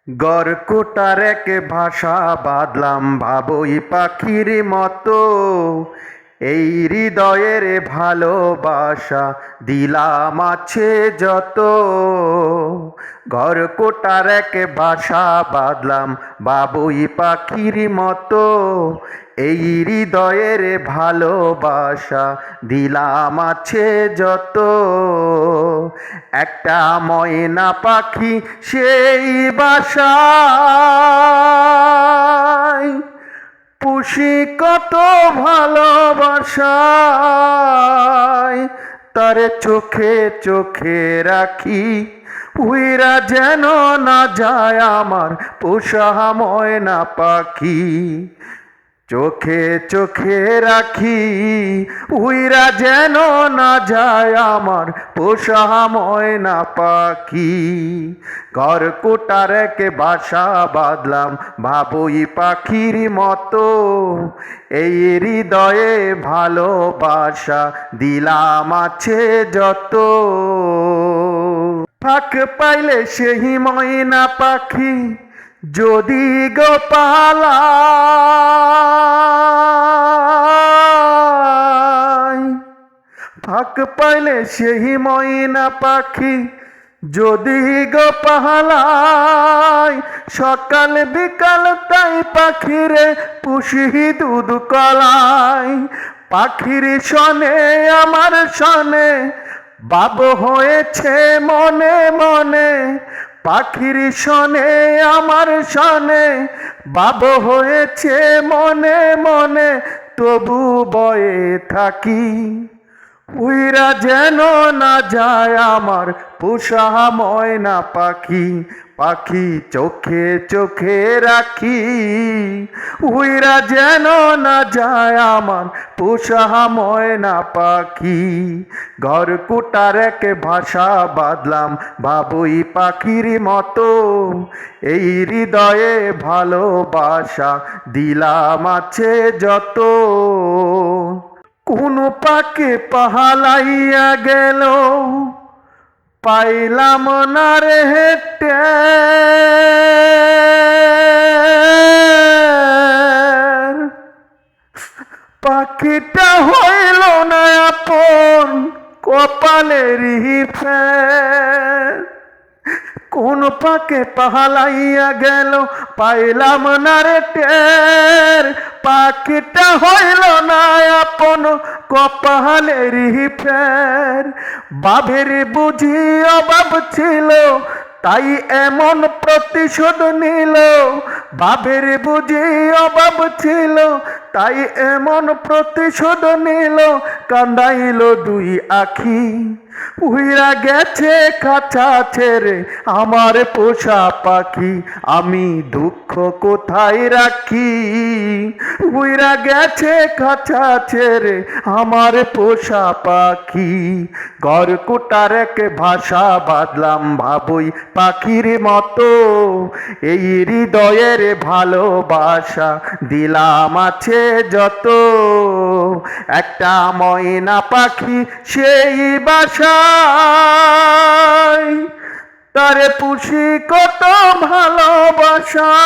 গড়কুটার এক ভাষা বাঁধলাম ভাবই পাখির মতো, এই হৃদয়ের ভালোবাসা দিলাম আছে যত। গড়কুটার এক ভাষা বাঁধলাম বাবুই পাখির মতো, এই হৃদয়ের ভালোবাসা দিলাম আছে যত। একটা ময়না পাখি সেই বাসায় পুষি কত ভালোবাসায়, তারে চোখে চোখে রাখি উইরা যেন না যায় আমার পোষা ময়না পাখি। চোখে চোখে রাখি উইরা যেন না যায় আমার পোষা ময়না পাখি। গড়কুটার এক বাসা বাঁধলাম ভাবই পাখির মতো, এই হৃদয়ে ভালোবাসা দিলাম আছে যত। ফাঁক পাইলে সেই ময়না পাখি যদি গোপালায়, ফাঁক পাইলে সেই ময়না পাখি যদি গোপালায়, সকাল বিকাল তাই পাখিরে পুষি দুধ কলায়। পাখির সনে আমার সনে বাব হয়েছে মনে মনে, পাখির সনে আমার সনে বাব হয়েছে মনে মনে, তবু বয়ে থাকি উইরা যেন না যায় আমার পোষা ময়না পাখি। পাখি চোখে চোখে রাখি উইরা যেন না যায় আমার পোষা ময়না পাখি। গড়কুটার এক ভাষা বাঁধলাম বাবুই পাখির মতো, এই হৃদয়ে ভালোবাসা দিলাম আছে যত। কোন পাকে পাহালাইয়া গেল পাইলাম না রে হেঁটে, পাখিটা হইল না আপন কপালেরই ফের। কোন পাকে পাহালাইয়া গেল পাইলাম না রে টের, পাখিটা হইল না আপন কপালেরই ফের। বাভের বুঝি অভাব ছিল তাই এমন প্রতিশোধ নিল, বাভের বুঝি অভাব ছিল তাই এমন প্রতিশোধ নিল। কান্দাইল দুই আখি উইরা গেছে খাঁচা ছেড়ে আমার পোষা পাখি, আমি দুঃখ কোথায় রাখি। উইরা গেছে খাঁচা ছেড়ে আমার পোষা পাখি। গড়কুটার এক ভাষা বাঁধলাম ভাবই পাখির মতো, এই হৃদয়ের ভালোবাসা দিলাম আছে যত। একটা ময়না পাখি সেই বাসায়, তারে পুষি কত ভালোবাসায়।